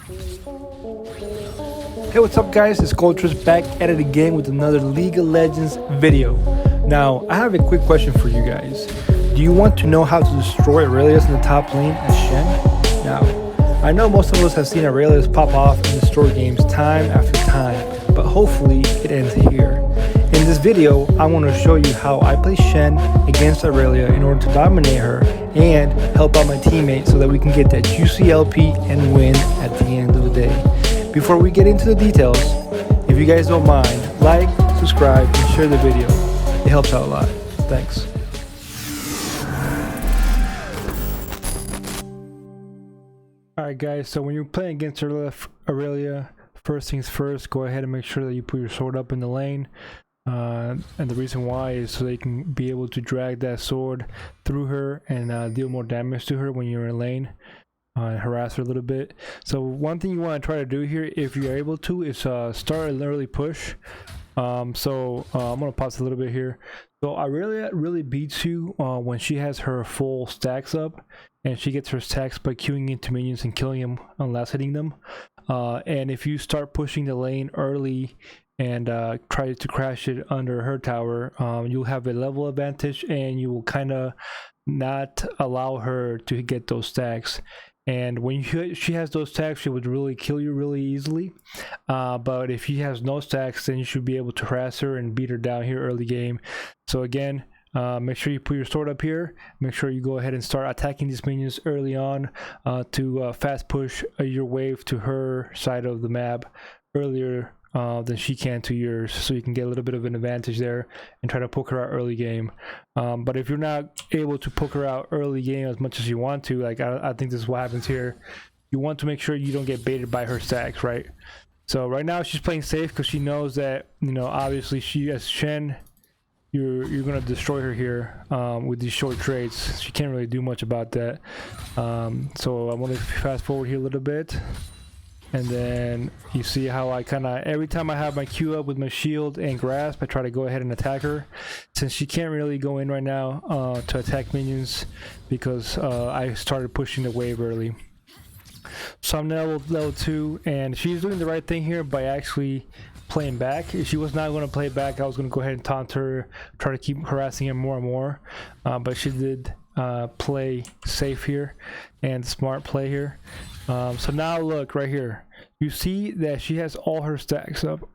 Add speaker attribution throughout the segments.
Speaker 1: Hey, what's up guys, it's SkullTress back at it again with another League of Legends video. Now, I have a quick question for you guys. Do you want to know how to destroy Aurelius in the top lane as Shen? Now, I know most of us have seen Aurelius pop off and destroy games time after time, but hopefully it ends here. In this video, I want to show you how I play Shen against Irelia in order to dominate her and help out my teammates so that we can get that juicy LP and win at the end of the day. Before we get into the details, if you guys don't mind, like, subscribe, and share the video. It helps out a lot. Thanks. Alright guys, so when you're playing against Irelia, first things first, go ahead and make sure that you put your sword up in the lane. And the reason why is so they can be able to drag that sword through her and deal more damage to her when you're in lane. Harass her a little bit. So one thing you want to try to do here, if you're able to, is start an early push. I'm gonna pause a little bit here. So Irelia really beats you when she has her full stacks up, and she gets her stacks by queuing into minions and killing them unless hitting them. And if you start pushing the lane early and try to crash it under her tower, you'll have a level advantage, and you will kind of not allow her to get those stacks. And when she has those stacks, she would really kill you really easily. But if she has no stacks, then you should be able to harass her and beat her down here early game. So again, make sure you put your sword up here. Make sure you go ahead and start attacking these minions early on to fast push your wave to her side of the map earlier than she can to yours, so you can get a little bit of an advantage there and try to poke her out early game. But if you're not able to poke her out early game as much as you want to, like I think this is what happens here, you want to make sure you don't get baited by her stacks, right? So right now she's playing safe because she knows that, you know, obviously she, as Shen, you're gonna destroy her here with these short trades. She can't really do much about that. So I want to fast forward here a little bit. And then you see how I kind of, every time I have my Q up with my shield and grasp, I try to go ahead and attack her. Since she can't really go in right now to attack minions because I started pushing the wave early. So I'm now level 2, and she's doing the right thing here by actually playing back. If she was not going to play back, I was going to go ahead and taunt her, try to keep harassing her more and more. But she did play safe here and smart play here. So now look right here, you see that she has all her stacks up,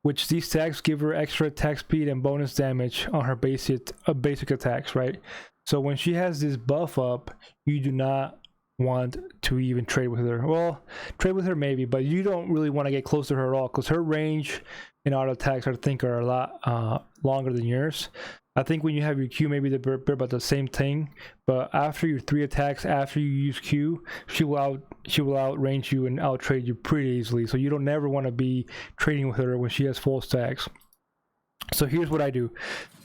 Speaker 1: which these stacks give her extra attack speed and bonus damage on her basic attacks, right? So when she has this buff up, you do not want to even trade with her. Well, trade with her maybe, but you don't really want to get close to her at all because her range and auto attacks I think are a lot longer than yours. I think when you have your Q, maybe they're about the same thing, but after your 3 attacks, after you use Q, she will outrange you and outtrade you pretty easily. So you don't never want to be trading with her when she has full stacks. So here's what I do.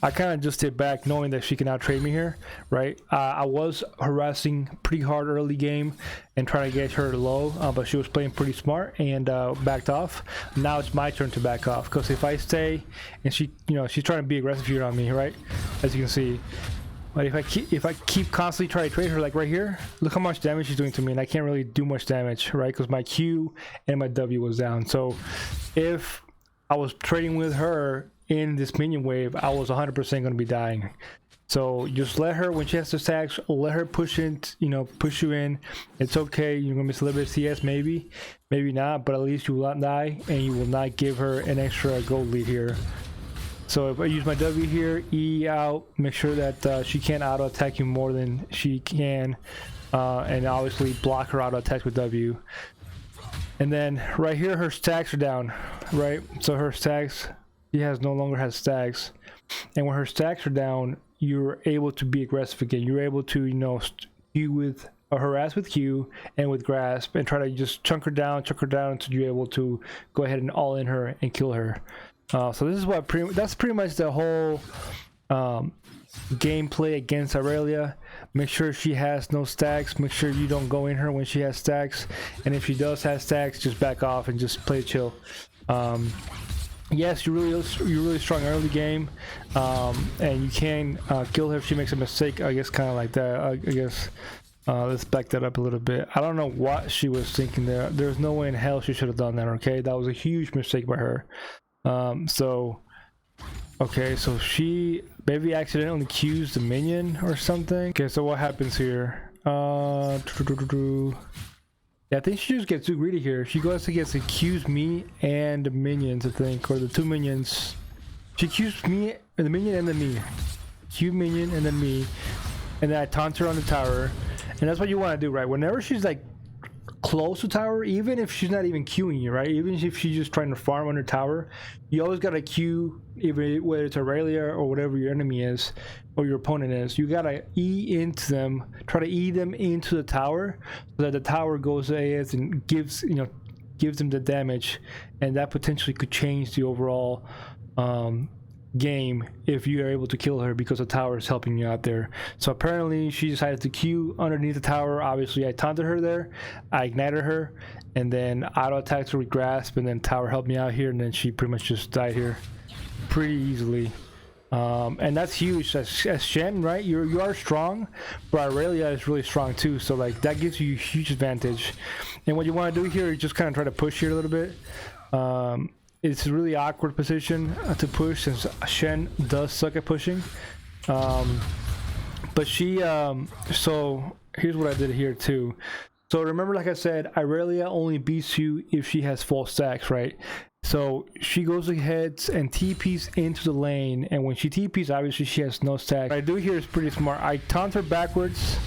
Speaker 1: I kind of just sit back knowing that she can outtrade me here, right? I was harassing pretty hard early game and trying to get her low, but she was playing pretty smart and backed off. Now it's my turn to back off, because if I stay and she, you know, she's trying to be aggressive here on me, right? As you can see. But if I keep constantly trying to trade her, like right here, look how much damage she's doing to me, and I can't really do much damage, right? Because my Q and my W was down. So if I was trading with her in this minion wave, I was 100% going to be dying. So just let her, when she has the stacks, let her push in, you know, push you in. It's okay. You're going to miss a little bit of CS, maybe not, but at least you will not die, and you will not give her an extra gold lead here. So if I use my W here, E out, make sure that she can't auto attack you more than she can, and obviously block her auto attacks with W. And then right here, her stacks are down, right? So her stacks, she no longer has stacks, and when her stacks are down, you're able to be aggressive again. You're able to, you know, Q with harass with Q and with grasp, and try to just chunk her down until you're able to go ahead and all in her and kill her. So this is what that's pretty much the whole gameplay against Irelia. Make sure she has no stacks. Make sure you don't go in her when she has stacks, and if she does have stacks, just back off and just play chill. Yes, you're really strong early game, and you can kill her if she makes a mistake. I guess kind of like that. I guess Let's back that up a little bit. I don't know what she was thinking there. There's no way in hell she should have done that, okay? That was a huge mistake by her. Okay, so she maybe accidentally cues the minion or something. Okay, so what happens here? Yeah, I think she just gets too greedy here. She goes to get to cues me and the minions, I think, or the two minions. She cues me, the minion, and then me. Cue minion and then me, and then I taunt her on the tower. And that's what you want to do, right? Whenever she's like close to tower, even if she's not even queuing you, right? Even if she's just trying to farm on her tower, you always gotta queue, even whether it's Irelia or whatever your enemy is or your opponent is. You gotta E into them, try to E them into the tower so that the tower goes AS and gives them the damage, and that potentially could change the overall game if you are able to kill her because the tower is helping you out there. So apparently she decided to queue underneath the tower. Obviously I taunted her there, I ignited her, and then auto attacked her with grasp, and then tower helped me out here, and then she pretty much just died here pretty easily. And that's huge as Shen, right? You are strong, but Irelia is really strong too, so like that gives you a huge advantage. And what you want to do here is just kind of try to push here a little bit. It's a really awkward position to push since Shen does suck at pushing. But she, so here's what I did here too. So remember, like I said, Irelia only beats you if she has full stacks, right? So she goes ahead and TPs into the lane, and when she TPs, obviously she has no stacks. What I do here is pretty smart. I taunt her backwards,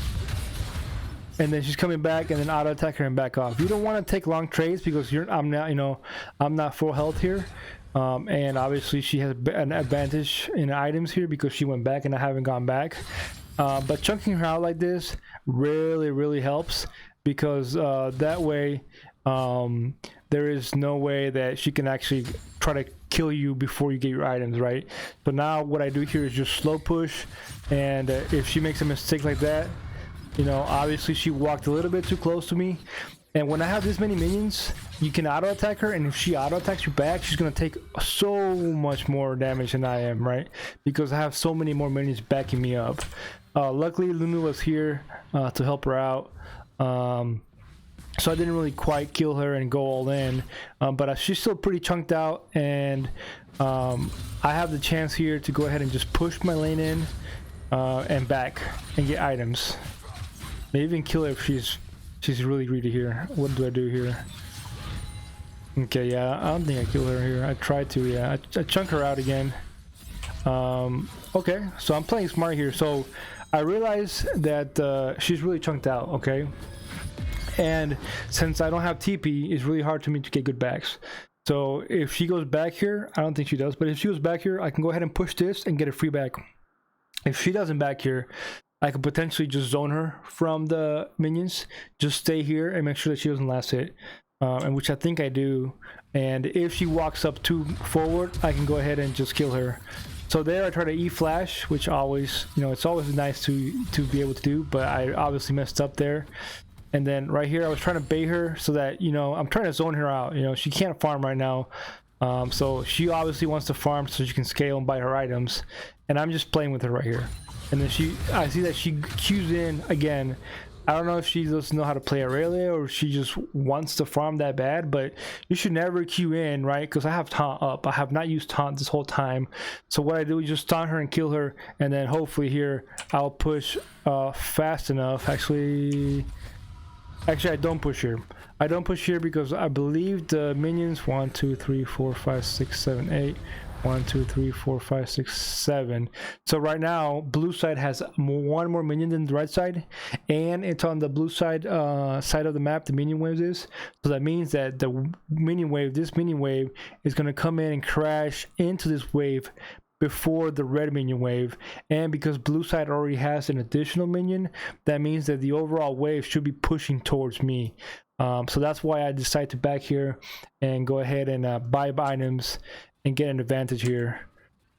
Speaker 1: and then she's coming back, and then auto attack her and back off. You don't want to take long trades because I'm not full health here, and obviously she has an advantage in items here because she went back and I haven't gone back. But chunking her out like this really helps because that way there is no way that she can actually try to kill you before you get your items, right? So now what I do here is just slow push, and if she makes a mistake like that, obviously she walked a little bit too close to me, and when I have this many minions, you can auto attack her, and if she auto attacks you back, she's gonna take so much more damage than I am, right? Because I have so many more minions backing me up. Luckily Lunu was here to help her out, so I didn't really quite kill her and go all in, but she's still pretty chunked out, and I have the chance here to go ahead and just push my lane in and back and get items. Maybe even kill her if she's really greedy here. What do I do here? Okay, yeah, I don't think I kill her here. I tried to, yeah. I chunk her out again. Okay, so I'm playing smart here. So I realize that she's really chunked out, okay? And since I don't have TP, it's really hard for me to get good backs. So if she goes back here, I don't think she does, but if she goes back here, I can go ahead and push this and get a free back. If she doesn't back here, I could potentially just zone her from the minions, just stay here and make sure that she doesn't last hit, and which I think I do. And if she walks up too forward, I can go ahead and just kill her. So there I try to E-flash, which always, it's always nice to be able to do, but I obviously messed up there. And then right here I was trying to bait her so that, I'm trying to zone her out. She can't farm right now, so she obviously wants to farm so she can scale and buy her items, and I'm just playing with her right here. And then I see that she queues in again. I don't know if she doesn't know how to play Irelia or she just wants to farm that bad, but you should never queue in, right? Because I have taunt up. I have not used taunt this whole time. So what I do is just taunt her and kill her, and then hopefully here I'll push fast enough. Actually I don't push here. I don't push here because I believe the minions 1 2 3 4 5 6 7 8 1 2 3 4 5 6 7. So right now blue side has one more minion than the right side, and it's on the blue side side of the map the minion waves is. So that means that this minion wave is going to come in and crash into this wave before the red minion wave. And because blue side already has an additional minion, that means that the overall wave should be pushing towards me. So that's why I decided to back here and go ahead and buy items and get an advantage here.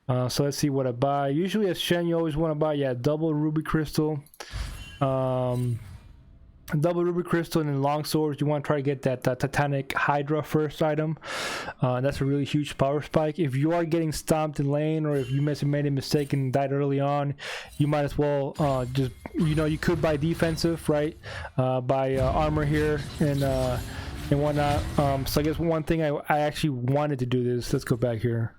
Speaker 1: So let's see what I buy. Usually as Shen, you always want to buy, double ruby crystal. Double ruby crystal, and then long swords. You want to try to get that titanic hydra first item. That's a really huge power spike. If you are getting stomped in lane, or if you made a mistake and died early on, you might as well just you know, you could buy defensive, right? Buy armor here and whatnot. So I guess one thing I actually wanted to do this. Let's go back here.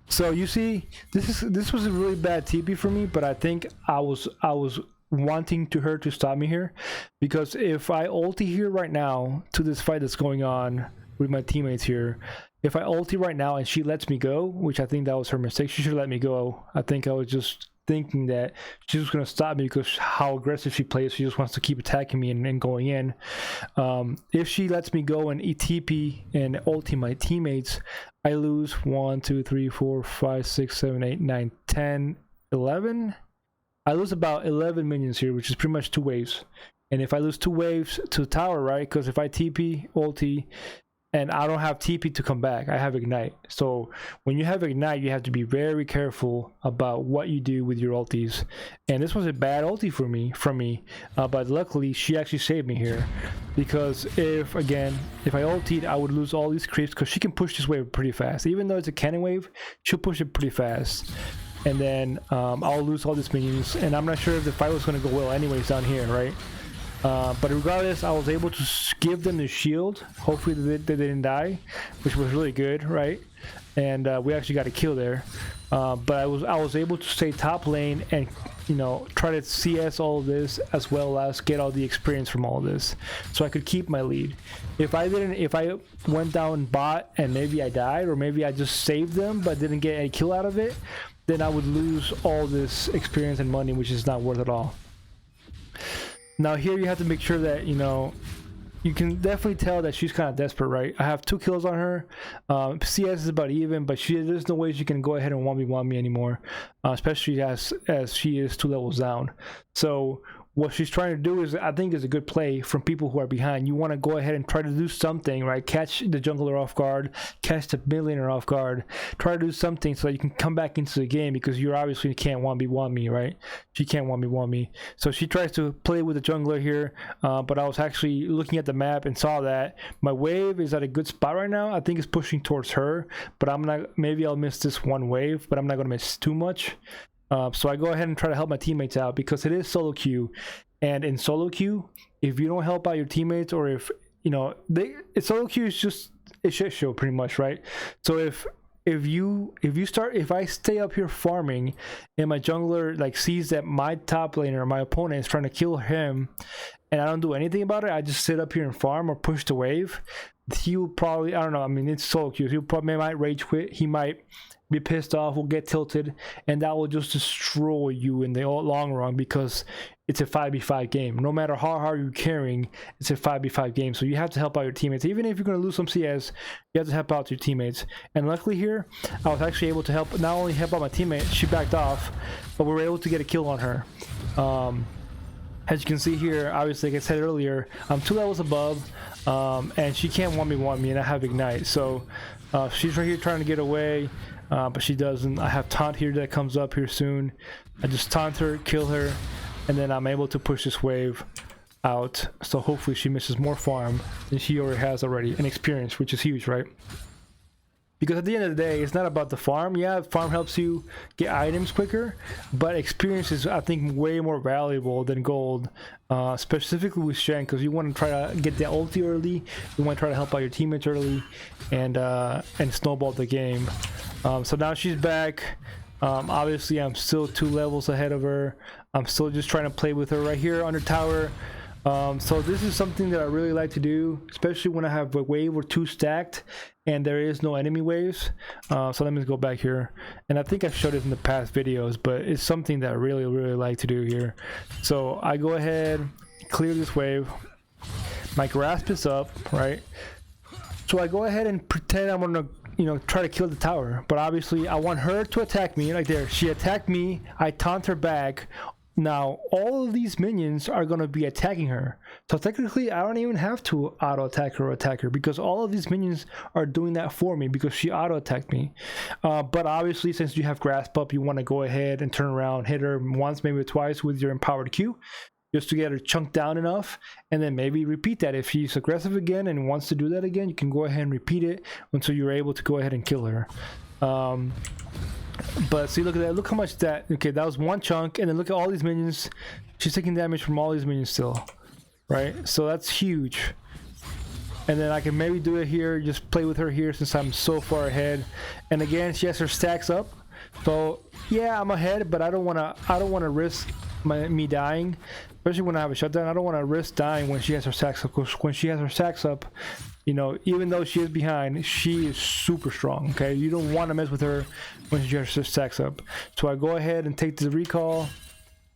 Speaker 1: So you see, this was a really bad TP for me, but I think I was wanting her to stop me here, because if I ulti here right now to this fight that's going on with my teammates here, if I ulti right now and she lets me go, which I think that was her mistake, she should let me go. I think I was just thinking that she was going to stop me because how aggressive she plays. She just wants to keep attacking me and going in. If she lets me go and TP and ulti my teammates, I lose 1 2 3 4 5 6 7 8 9 10 11. I lose about 11 minions here, which is pretty much 2 waves. And if I lose 2 waves to the tower, right? Because if I TP, ulti, and I don't have TP to come back, I have Ignite. So when you have Ignite, you have to be very careful about what you do with your ultis. And this was a bad ulti from me. But luckily, she actually saved me here. Because if I ultied, I would lose all these creeps, because she can push this wave pretty fast. Even though it's a cannon wave, she'll push it pretty fast. And then I'll lose all these minions, and I'm not sure if the fight was going to go well anyways down here, right? But regardless, I was able to give them the shield. Hopefully they didn't die, which was really good, right? And we actually got a kill there. But I was able to stay top lane and, you know, try to CS all of this, as well as get all the experience from all of this, so I could keep my lead. If I went down bot and maybe I died, or maybe I just saved them but didn't get any kill out of it, then I would lose all this experience and money, which is not worth it all. Now here you have to make sure that, you know, you can definitely tell that she's kind of desperate, right? I have 2 kills on her. CS is about even, but there's no way she can go ahead and 1v1 me anymore, especially as she is 2 levels down. So what she's trying to do is, I think, is a good play from people who are behind. You want to go ahead and try to do something, right? Catch the jungler off guard, catch the mid laner off guard, try to do something so that you can come back into the game, because you obviously can't 1v1 me, right? She can't 1v1 me. So she tries to play with the jungler here, but I was actually looking at the map and saw that my wave is at a good spot right now. I think it's pushing towards her, but maybe I'll miss this 1 wave, but I'm not going to miss too much. So I go ahead and try to help my teammates out, because it is solo queue, and in solo queue, if you don't help out your teammates, or if, you know, solo queue is just a shit show pretty much, right? So if I stay up here farming and my jungler like sees that my top laner, my opponent, is trying to kill him, and I don't do anything about it, I just sit up here and farm or push the wave, he will probably, I don't know, I mean, it's solo queue, he might rage quit, he might be pissed off, will get tilted, and that will just destroy you in the long run, because it's a 5v5 game. No matter how hard you're carrying, it's a 5v5 game. So you have to help out your teammates. Even if you're going to lose some CS, you have to help out your teammates. And luckily here, I was actually able to not only help out my teammate, she backed off, but we were able to get a kill on her. As you can see here, obviously, like I said earlier, I'm 2 levels above, and she can't 1v1 me, and I have Ignite. So she's right here trying to get away. But she doesn't. I have taunt here that comes up here soon. I just taunt her, kill her, and then I'm able to push this wave out. So hopefully she misses more farm than she already has an experience, which is huge, right? Because at the end of the day, it's not about the farm. Yeah, farm helps you get items quicker, but experience is, I think, way more valuable than gold, specifically with Shen, because you want to try to get the ulti early. You want to try to help out your teammates early, and snowball the game. So now she's back. Obviously, I'm still 2 levels ahead of her. I'm still just trying to play with her right here under tower. So this is something that I really like to do, especially when I have a wave or 2 stacked and there is no enemy waves. So let me go back here, and I think I showed it in the past videos, but it's something that I really like to do here. So I go ahead, clear this wave, my grasp is up, right? So I go ahead and pretend I'm gonna, you know, try to kill the tower, but obviously I want her to attack me. Like there, she attacked me, I taunt her back. Now all of these minions are going to be attacking her, so technically I don't even have to auto attack her or attack her, because all of these minions are doing that for me because she auto attacked me. But obviously, since you have grasp up, you want to go ahead and turn around, hit her once, maybe twice with your empowered Q, just to get her chunked down enough, and then maybe repeat that. If she's aggressive again and wants to do that again, you can go ahead and repeat it until you're able to go ahead and kill her. But see, look at that, look how much that, okay, that was 1 chunk, and then look at all these minions she's taking damage from all these minions still, right? So that's huge. And then I can maybe do it here, just play with her here since I'm so far ahead. And again, she has her stacks up, so yeah, I'm ahead, but I don't wanna risk me dying, especially when I have a shutdown. I don't want to risk dying when she has her stacks up. Because when she has her stacks up, you know, even though she is behind, she is super strong. Okay, you don't want to mess with her when she has her stacks up. So I go ahead and take the recall,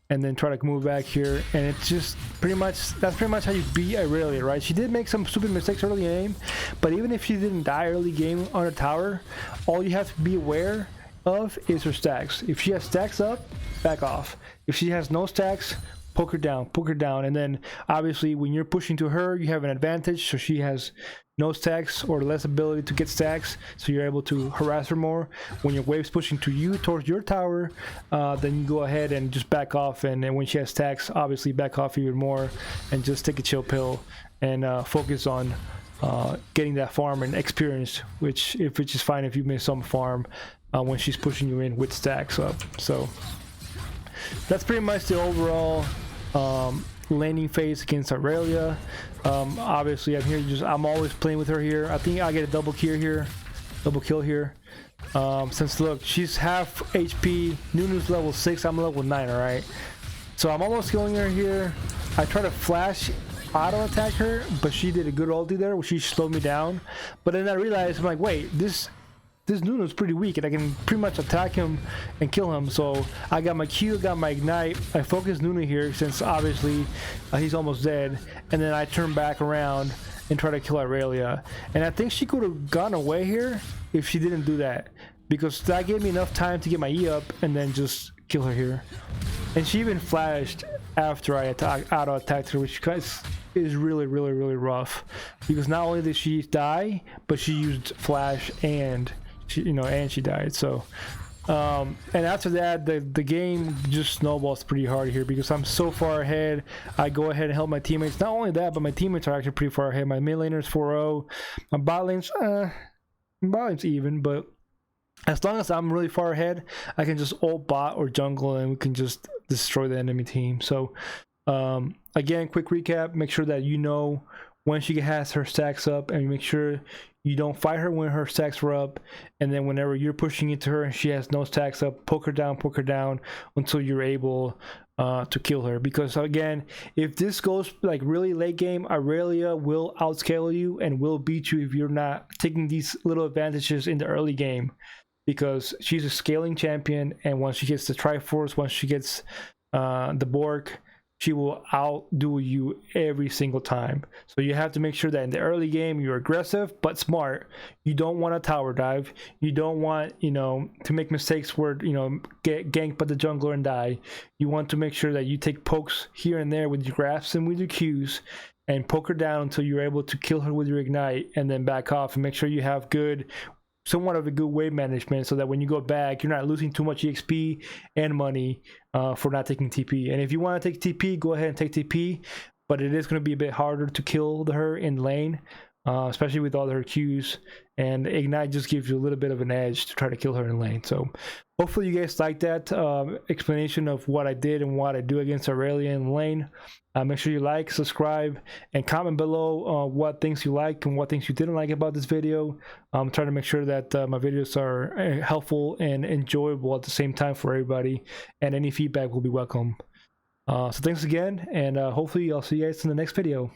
Speaker 1: and then try to move back here, and it's just pretty much, that's pretty much how you beat Irelia, right? She did make some stupid mistakes early game, but even if she didn't die early game on a tower, all you have to be aware of is her stacks. If she has stacks up, back off. If she has no stacks, poke her down, and then obviously when you're pushing to her, you have an advantage, so she has no stacks or less ability to get stacks, so you're able to harass her more. When your wave's pushing to you towards your tower, then you go ahead and just back off, and when she has stacks, obviously back off even more and just take a chill pill and focus on getting that farm and experience, which is fine if you miss some farm when she's pushing you in with stacks up. So that's pretty much the overall laning phase against Irelia. Obviously I'm always playing with her here. I think I get a double kill here. Since look, she's half HP, Nunu's level 6, I'm level 9, alright? So I'm almost killing her here. I try to flash auto attack her, but she did a good ulti there where she slowed me down. But then I realized, I'm like, wait, this Nunu's pretty weak, and I can pretty much attack him and kill him. So I got my Q, got my ignite, I focus Nunu here since obviously he's almost dead, and then I turn back around and try to kill Irelia. And I think she could have gone away here if she didn't do that, because that gave me enough time to get my E up and then just kill her here. And she even flashed after I auto attacked her, which is really rough, because not only did she die, but she used flash and she died. So and after that, the game just snowballs pretty hard here because I'm so far ahead. I go ahead and help my teammates. Not only that, but my teammates are actually pretty far ahead. My mid laner is 4-0. My bot lane's even, but as long as I'm really far ahead, I can just ult bot or jungle and we can just destroy the enemy team. So again, quick recap, make sure that you know when she has her stacks up, and make sure you don't fight her when her stacks are up, and then whenever you're pushing into her and she has no stacks up, poke her down until you're able to kill her. Because again, if this goes like really late game, Irelia will outscale you and will beat you if you're not taking these little advantages in the early game, because she's a scaling champion, and once she gets the Triforce, once she gets the Bork, she will outdo you every single time. So you have to make sure that in the early game you're aggressive but smart. You don't want to tower dive. You don't want, to make mistakes where, get ganked by the jungler and die. You want to make sure that you take pokes here and there with your grasps and with your Qs, and poke her down until you're able to kill her with your ignite, and then back off and make sure you have somewhat of a good wave management, so that when you go back, you're not losing too much EXP and money for not taking TP. And if you want to take TP, go ahead and take TP, but it is going to be a bit harder to kill her in lane, especially with all her Qs, and ignite just gives you a little bit of an edge to try to kill her in lane. So hopefully you guys like that explanation of what I did and what I do against Irelia in lane. Make sure you like, subscribe, and comment below what things you like and what things you didn't like about this video. I'm trying to make sure that my videos are helpful and enjoyable at the same time for everybody, and any feedback will be welcome. So thanks again, and hopefully I'll see you guys in the next video.